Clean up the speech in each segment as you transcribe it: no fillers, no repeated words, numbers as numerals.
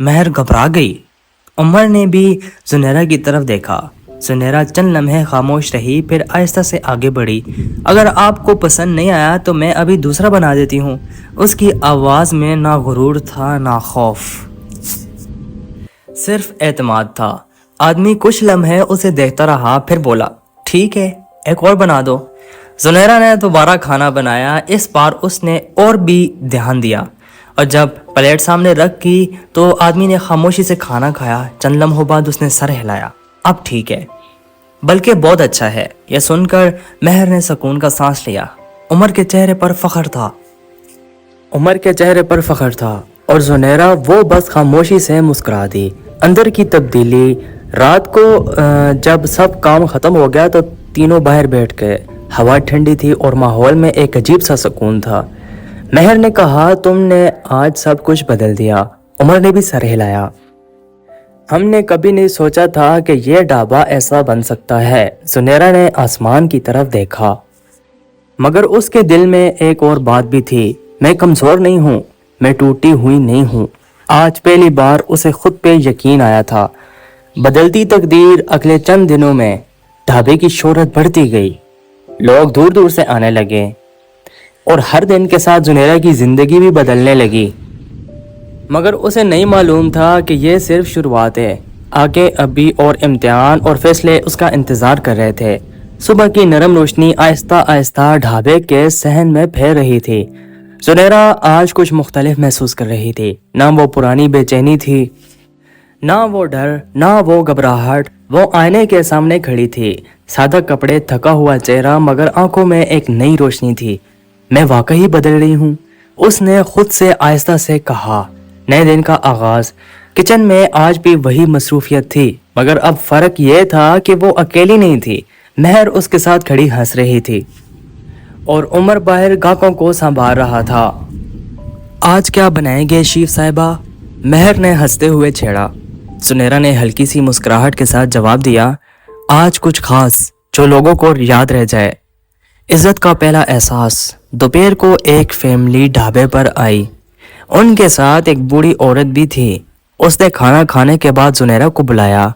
مہر گھبرا گئی۔ عمر نے بھی زنیرہ کی طرف دیکھا۔ زنیرہ چند لمحے خاموش رہی، پھر آہستہ سے آگے بڑھی۔ اگر آپ کو پسند نہیں آیا تو میں ابھی دوسرا بنا دیتی ہوں۔ اس کی آواز میں نہ غرور تھا نہ خوف، صرف اعتماد تھا۔ آدمی کچھ لمحے اسے دیکھتا رہا، پھر بولا، ٹھیک ہے، ایک اور بنا دو۔ زنیرہ نے دوبارہ کھانا بنایا۔ اس بار اس نے اور بھی دھیان دیا، اور جب پلیٹ سامنے رکھ کی تو آدمی نے خاموشی سے کھانا کھایا۔ چند لمحوں بعد اس نے سر ہلایا۔ اب ٹھیک ہے، بلکہ بہت اچھا ہے۔ یہ سن کر مہر نے سکون کا سانس لیا۔ عمر کے چہرے پر فخر تھا اور زنیرہ وہ بس خاموشی سے مسکرا دی۔ اندر کی تبدیلی۔ رات کو جب سب کام ختم ہو گیا تو تینوں باہر بیٹھ گئے۔ ہوا ٹھنڈی تھی اور ماحول میں ایک عجیب سا سکون تھا۔ مہر نے کہا، تم نے آج سب کچھ بدل دیا۔ عمر نے بھی سر ہلایا۔ ہم نے کبھی نہیں سوچا تھا کہ یہ ڈھابا ایسا بن سکتا ہے۔ زنیرہ نے آسمان کی طرف دیکھا، مگر اس کے دل میں ایک اور بات بھی تھی۔ میں کمزور نہیں ہوں، میں ٹوٹی ہوئی نہیں ہوں۔ آج پہلی بار اسے خود پہ یقین آیا تھا۔ بدلتی تقدیر۔ اگلے چند دنوں میں ڈھابے کی شہرت بڑھتی گئی۔ لوگ دور دور سے آنے لگے اور ہر دن کے ساتھ زنیرہ کی زندگی بھی بدلنے لگی۔ مگر اسے نہیں معلوم تھا کہ یہ صرف شروعات ہے۔ آگے ابھی اور امتحان اور فیصلے اس کا انتظار کر رہے تھے۔ صبح کی نرم روشنی آہستہ آہستہ ڈھابے کے صحن میں پھیل رہی تھی۔ زنیرہ آج کچھ مختلف محسوس کر رہی تھی۔ نہ وہ پرانی بے چینی تھی، نہ وہ ڈر، نہ وہ گھبراہٹ۔ وہ آئینے کے سامنے کھڑی تھی، سادہ کپڑے، تھکا ہوا چہرہ، مگر آنکھوں میں ایک نئی روشنی تھی۔ میں واقعی بدل رہی ہوں، اس نے خود سے آہستہ سے کہا۔ نئے دن کا آغاز۔ کچن میں آج بھی وہی مصروفیت تھی، مگر اب فرق یہ تھا کہ وہ اکیلی نہیں تھی۔ مہر اس کے ساتھ کھڑی ہنس رہی تھی اور عمر باہر گاہکوں کو سنبھال رہا تھا۔ آج کیا بنائیں گے شیف صاحبہ؟ مہر نے ہنستے ہوئے چھیڑا۔ زنیرہ نے ہلکی سی مسکراہٹ کے ساتھ جواب دیا، آج کچھ خاص جو لوگوں کو یاد رہ جائے۔ عزت کا پہلا احساس۔ دوپہر کو ایک فیملی ڈھابے پر آئی۔ ان کے ساتھ ایک بوڑھی عورت بھی تھی۔ اس نے کھانا کھانے کے بعد زنیرہ کو بلایا۔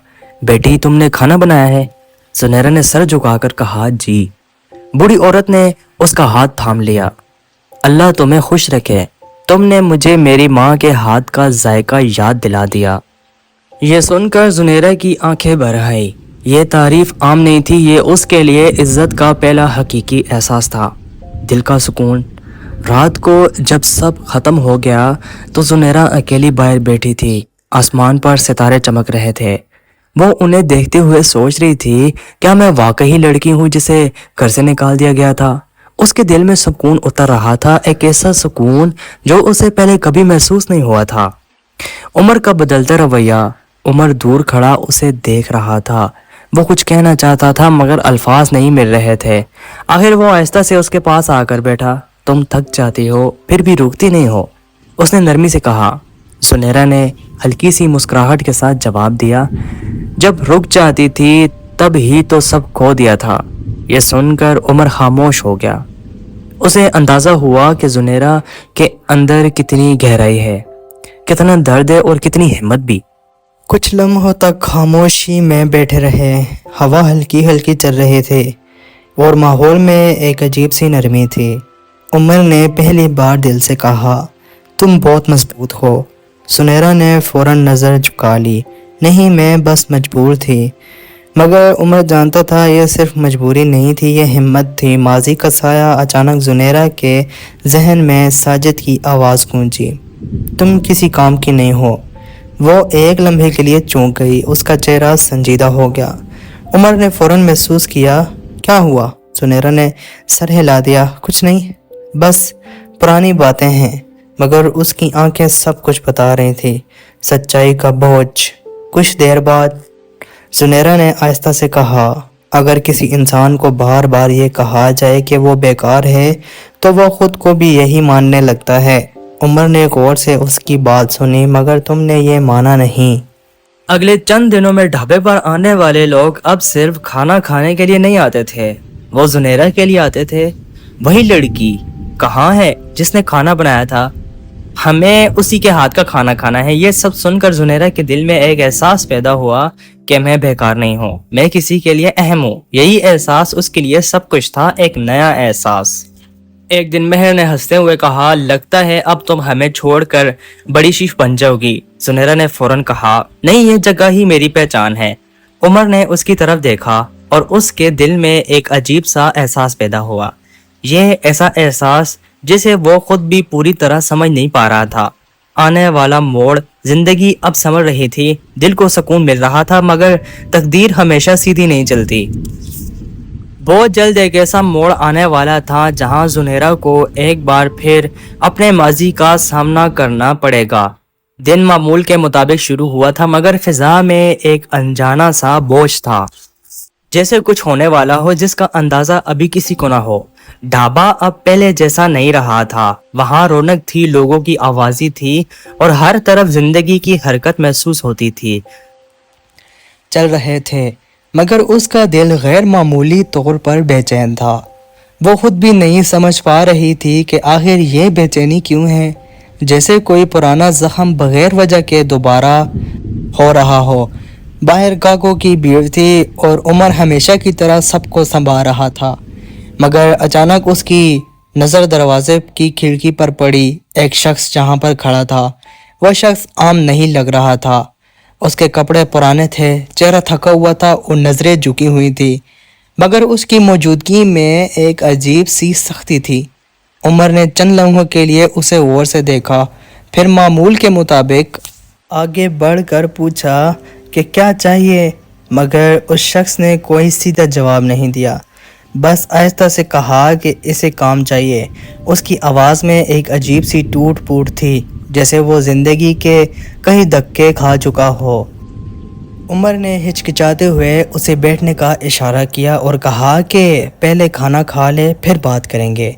بیٹی، تم نے کھانا بنایا ہے؟ زنیرہ نے سر جھکا کر کہا، جی۔ بوڑھی عورت نے اس کا ہاتھ تھام لیا۔ اللہ تمہیں خوش رکھے، تم نے مجھے میری ماں کے ہاتھ کا ذائقہ یاد دلا دیا۔ یہ سن کر زنیرہ کی آنکھیں بھر آئیں۔ یہ تعریف عام نہیں تھی، یہ اس کے لیے عزت کا پہلا حقیقی احساس تھا۔ دل کا سکون۔ رات کو جب سب ختم ہو گیا تو زنیرہ اکیلی باہر بیٹھی تھی۔ آسمان پر ستارے چمک رہے تھے۔ وہ انہیں دیکھتے ہوئے سوچ رہی تھی، کیا میں واقعی لڑکی ہوں جسے گھر سے نکال دیا گیا تھا؟ اس کے دل میں سکون اتر رہا تھا، ایک ایسا سکون جو اسے پہلے کبھی محسوس نہیں ہوا تھا۔ عمر کا بدلتا رویہ۔ عمر دور کھڑا اسے دیکھ رہا تھا۔ وہ کچھ کہنا چاہتا تھا مگر الفاظ نہیں مل رہے تھے۔ آخر وہ آہستہ سے اس کے پاس آ کر بیٹھا۔ تم تھک جاتی ہو پھر بھی رکتی نہیں ہو، اس نے نرمی سے کہا۔ زنیرہ نے ہلکی سی مسکراہٹ کے ساتھ جواب دیا، جب رک جاتی تھی تب ہی تو سب کھو دیا تھا۔ یہ سن کر عمر خاموش ہو گیا۔ اسے اندازہ ہوا کہ زنیرہ کے اندر کتنی گہرائی ہے، کتنا درد ہے اور کتنی ہمت بھی۔ کچھ لمحوں تک خاموشی میں بیٹھے رہے۔ ہوا ہلکی ہلکی چل رہی تھی اور ماحول میں ایک عجیب سی نرمی تھی۔ عمر نے پہلی بار دل سے کہا، تم بہت مضبوط ہو۔ زنیرہ نے فوراً نظر جھکا لی، نہیں میں بس مجبور تھی۔ مگر عمر جانتا تھا یہ صرف مجبوری نہیں تھی، یہ ہمت تھی۔ ماضی کا سایہ۔ اچانک زنیرہ کے ذہن میں ساجد کی آواز گونجی، تم کسی کام کی نہیں ہو۔ وہ ایک لمحے کے لیے چونک گئی، اس کا چہرہ سنجیدہ ہو گیا۔ عمر نے فوراً محسوس کیا، کیا ہوا؟ زنیرہ نے سر ہلا دیا، کچھ نہیں، بس پرانی باتیں ہیں۔ مگر اس کی آنکھیں سب کچھ بتا رہی تھی، سچائی کا بوجھ۔ کچھ دیر بعد زنیرہ نے آہستہ سے کہا، اگر کسی انسان کو بار بار یہ کہا جائے کہ وہ بیکار ہے تو وہ خود کو بھی یہی ماننے لگتا ہے۔ عمر نے غور سے اس کی بات سنی، مگر تم نے یہ مانا نہیں۔ اگلے چند دنوں میں ڈھابے پر آنے والے لوگ اب صرف کھانا کھانے کے لیے نہیں آتے تھے، وہ زنیرہ کے لیے آتے تھے۔ وہی لڑکی کہاں ہے جس نے کھانا بنایا تھا؟ ہمیں اسی کے ہاتھ کا کھانا کھانا ہے۔ یہ سب سن کر زنیرہ کے دل میں ایک احساس پیدا ہوا کہ میں بیکار نہیں ہوں، میں کسی کے لیے اہم ہوں۔ یہی احساس اس کے لیے سب کچھ تھا، ایک نیا احساس۔ ایک دن مہر نے ہنستے ہوئے کہا، لگتا ہے اب تم ہمیں چھوڑ کر بڑی شیف بن جاؤ گی۔ زنیرہ نے فوراً کہا، نہیں، یہ جگہ ہی میری پہچان ہے۔ عمر نے اس کی طرف دیکھا اور اس کے دل میں ایک عجیب سا احساس پیدا ہوا، یہ ایسا احساس جسے وہ خود بھی پوری طرح سمجھ نہیں پا رہا تھا۔ آنے والا موڑ، زندگی اب سنور رہی تھی، دل کو سکون مل رہا تھا، مگر تقدیر ہمیشہ سیدھی نہیں چلتی۔ بہت جلد ایک ایسا موڑ آنے والا تھا جہاں زنیرہ کو ایک بار پھر اپنے ماضی کا سامنا کرنا پڑے گا۔ دن معمول کے مطابق شروع ہوا تھا، مگر فضا میں ایک انجانا سا بوجھ تھا، جیسے کچھ ہونے والا ہو جس کا اندازہ ابھی کسی کو نہ ہو۔ ڈھابا اب پہلے جیسا نہیں رہا تھا، وہاں رونق تھی، لوگوں کی آوازیں تھی اور ہر طرف زندگی کی حرکت محسوس ہوتی تھی۔ چل رہے تھے، مگر اس کا دل غیر معمولی طور پر بے چین تھا۔ وہ خود بھی نہیں سمجھ پا رہی تھی کہ آخر یہ بے چینی کیوں ہے، جیسے کوئی پرانا زخم بغیر وجہ کے دوبارہ ہو رہا ہو۔ باہر گاہکوں کی بھیڑ تھی اور عمر ہمیشہ کی طرح سب کو سنبھال رہا تھا، مگر اچانک اس کی نظر دروازے کی کھڑکی پر پڑی۔ ایک شخص جہاں پر کھڑا تھا، وہ شخص عام نہیں لگ رہا تھا۔ اس کے کپڑے پرانے تھے، چہرہ تھکا ہوا تھا اور نظریں جھکی ہوئی تھی، مگر اس کی موجودگی میں ایک عجیب سی سختی تھی۔ عمر نے چند لمحوں کے لیے اسے غور سے دیکھا، پھر معمول کے مطابق آگے بڑھ کر پوچھا کہ کیا چاہیے، مگر اس شخص نے کوئی سیدھا جواب نہیں دیا، بس آہستہ سے کہا کہ اسے کام چاہیے۔ اس کی آواز میں ایک عجیب سی ٹوٹ پھوٹ تھی، جیسے وہ زندگی کے کئی دھکے کھا چکا ہو۔ عمر نے ہچکچاتے ہوئے اسے بیٹھنے کا اشارہ کیا اور کہا کہ پہلے کھانا کھا لے، پھر بات کریں گے۔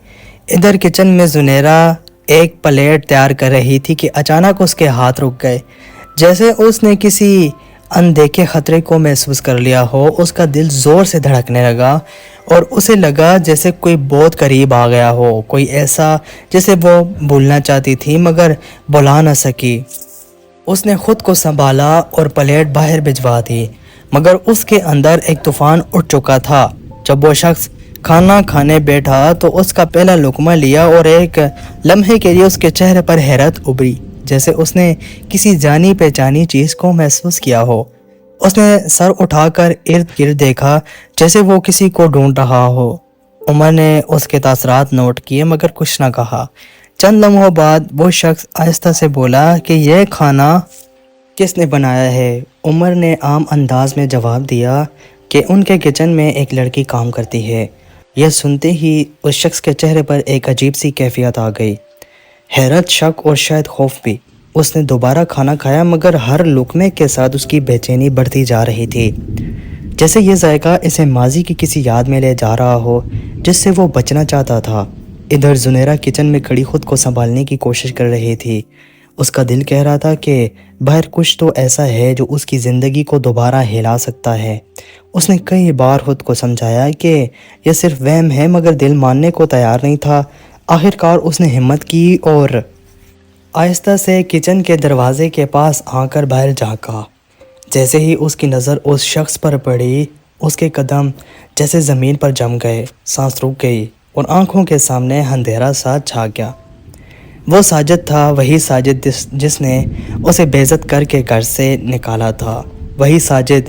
ادھر کچن میں زنیرہ ایک پلیٹ تیار کر رہی تھی کہ اچانک اس کے ہاتھ رک گئے، جیسے اس نے کسی اندیکھے خطرے کو محسوس کر لیا ہو۔ اس کا دل زور سے دھڑکنے لگا اور اسے لگا جیسے کوئی بہت قریب آ گیا ہو، کوئی ایسا جسے وہ بھولنا چاہتی تھی مگر بھلا نہ سکی۔ اس نے خود کو سنبھالا اور پلیٹ باہر بھجوا دی، مگر اس کے اندر ایک طوفان اٹھ چکا تھا۔ جب وہ شخص کھانا کھانے بیٹھا تو اس کا پہلا لقمہ لیا اور ایک لمحے کے لیے اس کے چہرے پر حیرت ابھری، جیسے اس نے کسی جانی پہچانی چیز کو محسوس کیا ہو۔ اس نے سر اٹھا کر ارد گرد دیکھا، جیسے وہ کسی کو ڈھونڈ رہا ہو۔ عمر نے اس کے تاثرات نوٹ کیے مگر کچھ نہ کہا۔ چند لمحوں بعد وہ شخص آہستہ سے بولا کہ یہ کھانا کس نے بنایا ہے؟ عمر نے عام انداز میں جواب دیا کہ ان کے کچن میں ایک لڑکی کام کرتی ہے۔ یہ سنتے ہی اس شخص کے چہرے پر ایک عجیب سی کیفیت آ گئی، حیرت، شک اور شاید خوف بھی۔ اس نے دوبارہ کھانا کھایا مگر ہر لقمے کے ساتھ اس کی بے چینی بڑھتی جا رہی تھی، جیسے یہ ذائقہ اسے ماضی کی کسی یاد میں لے جا رہا ہو جس سے وہ بچنا چاہتا تھا۔ ادھر زنیرہ کچن میں کھڑی خود کو سنبھالنے کی کوشش کر رہی تھی۔ اس کا دل کہہ رہا تھا کہ باہر کچھ تو ایسا ہے جو اس کی زندگی کو دوبارہ ہلا سکتا ہے۔ اس نے کئی بار خود کو سمجھایا کہ یہ صرف وہم ہے، مگر دل ماننے کو تیار نہیں تھا۔ آخرکار اس نے ہمت کی اور آہستہ سے کچن کے دروازے کے پاس آ کر باہر جھانکا۔ جیسے ہی اس کی نظر اس شخص پر پڑی، اس کے قدم جیسے زمین پر جم گئے، سانس رک گئی اور آنکھوں کے سامنے اندھیرا سا چھا گیا۔ وہ ساجد تھا، وہی ساجد جس نے اسے بے عزت کر کے گھر سے نکالا تھا، وہی ساجد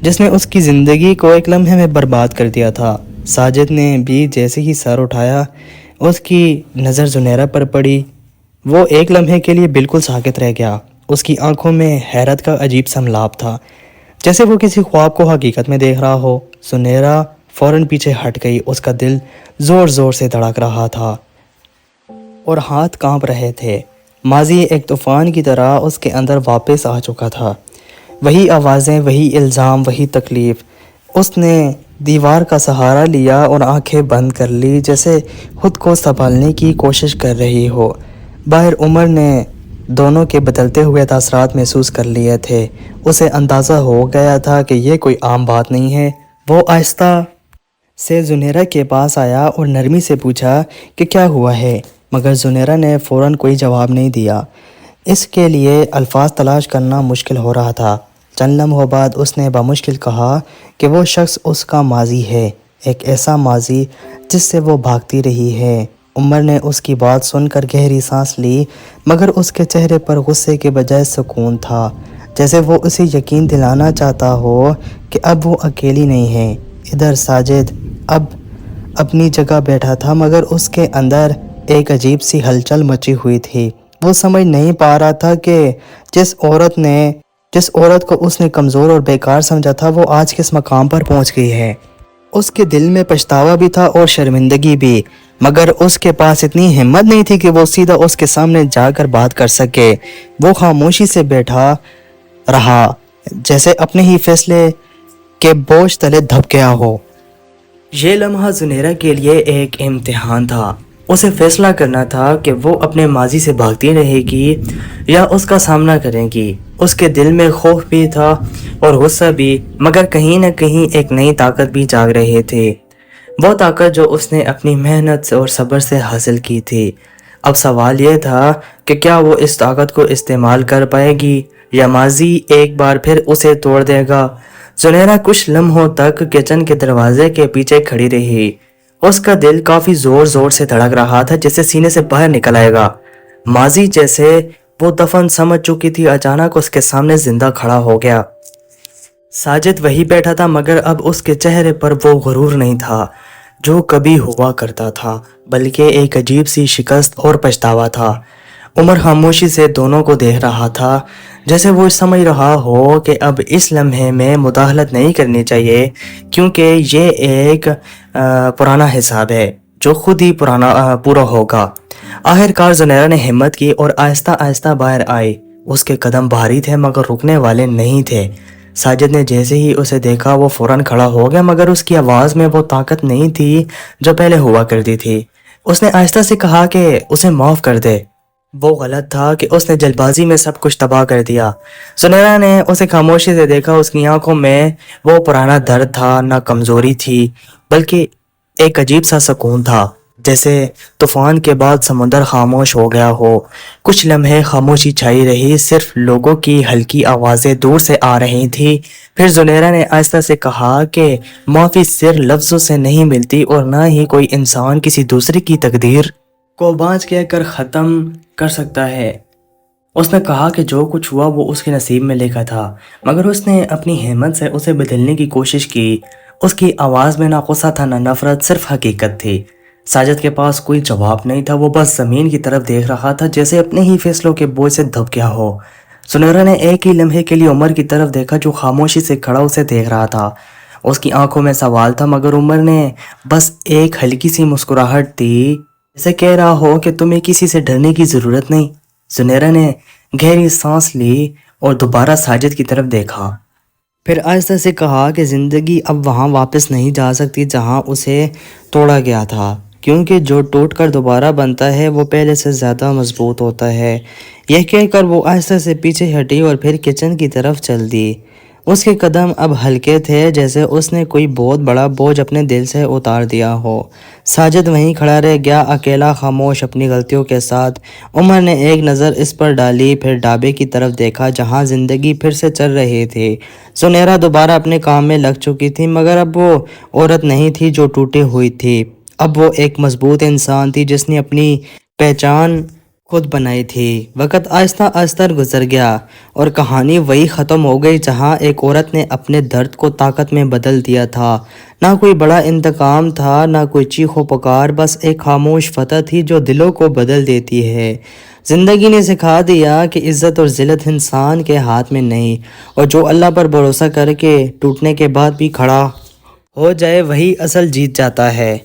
جس نے اس کی زندگی کو ایک لمحے میں برباد کر دیا تھا۔ ساجد نے بھی جیسے ہی سر اٹھایا، اس کی نظر زنیرہ پر پڑی۔ وہ ایک لمحے کے لیے بالکل ساکت رہ گیا۔ اس کی آنکھوں میں حیرت کا عجیب سا ملاب تھا، جیسے وہ کسی خواب کو حقیقت میں دیکھ رہا ہو۔ زنیرہ فوراً پیچھے ہٹ گئی، اس کا دل زور زور سے دھڑک رہا تھا اور ہاتھ کانپ رہے تھے۔ ماضی ایک طوفان کی طرح اس کے اندر واپس آ چکا تھا، وہی آوازیں، وہی الزام، وہی تکلیف۔ اس نے دیوار کا سہارا لیا اور آنکھیں بند کر لی، جیسے خود کو سنبھالنے کی کوشش کر رہی ہو۔ باہر عمر نے دونوں کے بدلتے ہوئے تاثرات محسوس کر لیے تھے۔ اسے اندازہ ہو گیا تھا کہ یہ کوئی عام بات نہیں ہے۔ وہ آہستہ سے زنیرہ کے پاس آیا اور نرمی سے پوچھا کہ کیا ہوا ہے، مگر زنیرہ نے فوراً کوئی جواب نہیں دیا۔ اس کے لیے الفاظ تلاش کرنا مشکل ہو رہا تھا۔ چند لمحوں بعد اس نے بمشکل کہا کہ وہ شخص اس کا ماضی ہے، ایک ایسا ماضی جس سے وہ بھاگتی رہی ہے۔ عمر نے اس کی بات سن کر گہری سانس لی، مگر اس کے چہرے پر غصے کے بجائے سکون تھا، جیسے وہ اسے یقین دلانا چاہتا ہو کہ اب وہ اکیلی نہیں ہے۔ ادھر ساجد اب اپنی جگہ بیٹھا تھا، مگر اس کے اندر ایک عجیب سی ہلچل مچی ہوئی تھی۔ وہ سمجھ نہیں پا رہا تھا کہ جس عورت کو اس نے کمزور اور بیکار سمجھا تھا وہ آج کس مقام پر پہنچ گئی ہے۔ اس کے دل میں پچھتاوا بھی تھا اور شرمندگی بھی، مگر اس کے پاس اتنی ہمت نہیں تھی کہ وہ سیدھا اس کے سامنے جا کر بات کر سکے۔ وہ خاموشی سے بیٹھا رہا، جیسے اپنے ہی فیصلے کے بوجھ تلے دھپ گیا ہو۔ یہ لمحہ زنیرہ کے لیے ایک امتحان تھا۔ اسے فیصلہ کرنا تھا کہ وہ اپنے ماضی سے بھاگتی رہے گی یا اس کا سامنا کرے گی۔ اس کے دل میں خوف بھی تھا اور غصہ بھی، مگر کہیں نہ کہیں ایک نئی طاقت بھی جاگ رہے تھے، وہ طاقت جو اس نے اپنی محنت اور صبر سے حاصل کی تھی۔ اب سوال یہ تھا کہ کیا وہ اس طاقت کو استعمال کر پائے گی یا ماضی ایک بار پھر اسے توڑ دے گا۔ زنیرہ کچھ لمحوں تک کچن کے دروازے کے پیچھے کھڑی رہی۔ اس کا دل کافی زور زور سے دھڑک رہا تھا، جیسے سینے سے باہر نکل آئے گا۔ ماضی جیسے وہ دفن سمجھ چکی تھی، اچانک اس کے سامنے زندہ کھڑا ہو گیا۔ ساجد وہی بیٹھا تھا، مگر اب اس کے چہرے پر وہ غرور نہیں تھا جو کبھی ہوا کرتا تھا، بلکہ ایک عجیب سی شکست اور پچھتاوا تھا۔ عمر خاموشی سے دونوں کو دیکھ رہا تھا، جیسے وہ سمجھ رہا ہو کہ اب اس لمحے میں مداخلت نہیں کرنی چاہیے، کیونکہ یہ ایک پرانا حساب ہے جو خود ہی پورا ہوگا۔ آخر کار زنیرہ نے ہمت کی اور آہستہ آہستہ باہر آئی۔ اس کے قدم بھاری تھے مگر رکنے والے نہیں تھے۔ ساجد نے جیسے ہی اسے دیکھا وہ فوراً کھڑا ہو گیا، مگر اس کی آواز میں وہ طاقت نہیں تھی جو پہلے ہوا کرتی تھی۔ اس نے آہستہ سے کہا کہ اسے معاف کر دے۔ وہ غلط تھا کہ اس نے جلد بازی میں سب کچھ تباہ کر دیا۔ زنیرہ نے اسے خاموشی سے دیکھا، اس کی آنکھوں میں وہ پرانا درد تھا، نہ کمزوری تھی، بلکہ ایک عجیب سا سکون تھا، جیسے طوفان کے بعد سمندر خاموش ہو گیا ہو۔ کچھ لمحے خاموشی چھائی رہی، صرف لوگوں کی ہلکی آوازیں دور سے آ رہی تھی۔ پھر زنیرہ نے آہستہ سے کہا کہ معافی صرف لفظوں سے نہیں ملتی اور نہ ہی کوئی انسان کسی دوسرے کی تقدیر کو بانجھ کہہ کر ختم کر سکتا ہے۔ اس نے کہا کہ جو کچھ ہوا وہ اس کے نصیب میں لکھا تھا، مگر اس نے اپنی ہمت سے اسے بدلنے کی کوشش کی۔ اس کی آواز میں نہ غصہ تھا نہ نفرت، صرف حقیقت تھی۔ ساجد کے پاس کوئی جواب نہیں تھا، وہ بس زمین کی طرف دیکھ رہا تھا، جیسے اپنے ہی فیصلوں کے بوجھ سے دھپ گیا ہو۔ زنیرہ نے ایک ہی لمحے کے لیے عمر کی طرف دیکھا، جو خاموشی سے کھڑا اسے دیکھ رہا تھا۔ اس کی آنکھوں میں سوال تھا، مگر عمر نے بس ایک ہلکی سی مسکراہٹ دی، جیسے کہہ رہا ہو کہ تمہیں کسی سے ڈرنے کی ضرورت نہیں۔ زنیرہ نے گہری سانس لی اور دوبارہ ساجد کی طرف دیکھا، پھر آہستہ سے کہا کہ زندگی اب وہاں واپس نہیں جا سکتی جہاں اسے توڑا گیا تھا، کیونکہ جو ٹوٹ کر دوبارہ بنتا ہے وہ پہلے سے زیادہ مضبوط ہوتا ہے۔ یہ کہہ کر وہ آہستہ سے پیچھے ہٹی اور پھر کچن کی طرف چل دی۔ اس کے قدم اب ہلکے تھے، جیسے اس نے کوئی بہت بڑا بوجھ اپنے دل سے اتار دیا ہو۔ ساجد وہیں کھڑا رہ گیا، اکیلا، خاموش، اپنی غلطیوں کے ساتھ۔ عمر نے ایک نظر اس پر ڈالی، پھر ڈھابے کی طرف دیکھا جہاں زندگی پھر سے چل رہی تھی۔ زنیرہ دوبارہ اپنے کام میں لگ چکی تھی، مگر اب وہ عورت نہیں تھی جو ٹوٹی ہوئی تھی، اب وہ ایک مضبوط انسان تھی جس نے اپنی پہچان خود بنائی تھی۔ وقت آہستہ آہستہ گزر گیا اور کہانی وہی ختم ہو گئی جہاں ایک عورت نے اپنے درد کو طاقت میں بدل دیا تھا۔ نہ کوئی بڑا انتقام تھا، نہ کوئی چیخ و پکار، بس ایک خاموش فتح تھی جو دلوں کو بدل دیتی ہے۔ زندگی نے سکھا دیا کہ عزت اور ذلت انسان کے ہاتھ میں نہیں، اور جو اللہ پر بھروسہ کر کے ٹوٹنے کے بعد بھی کھڑا ہو جائے وہی اصل جیت جاتا ہے۔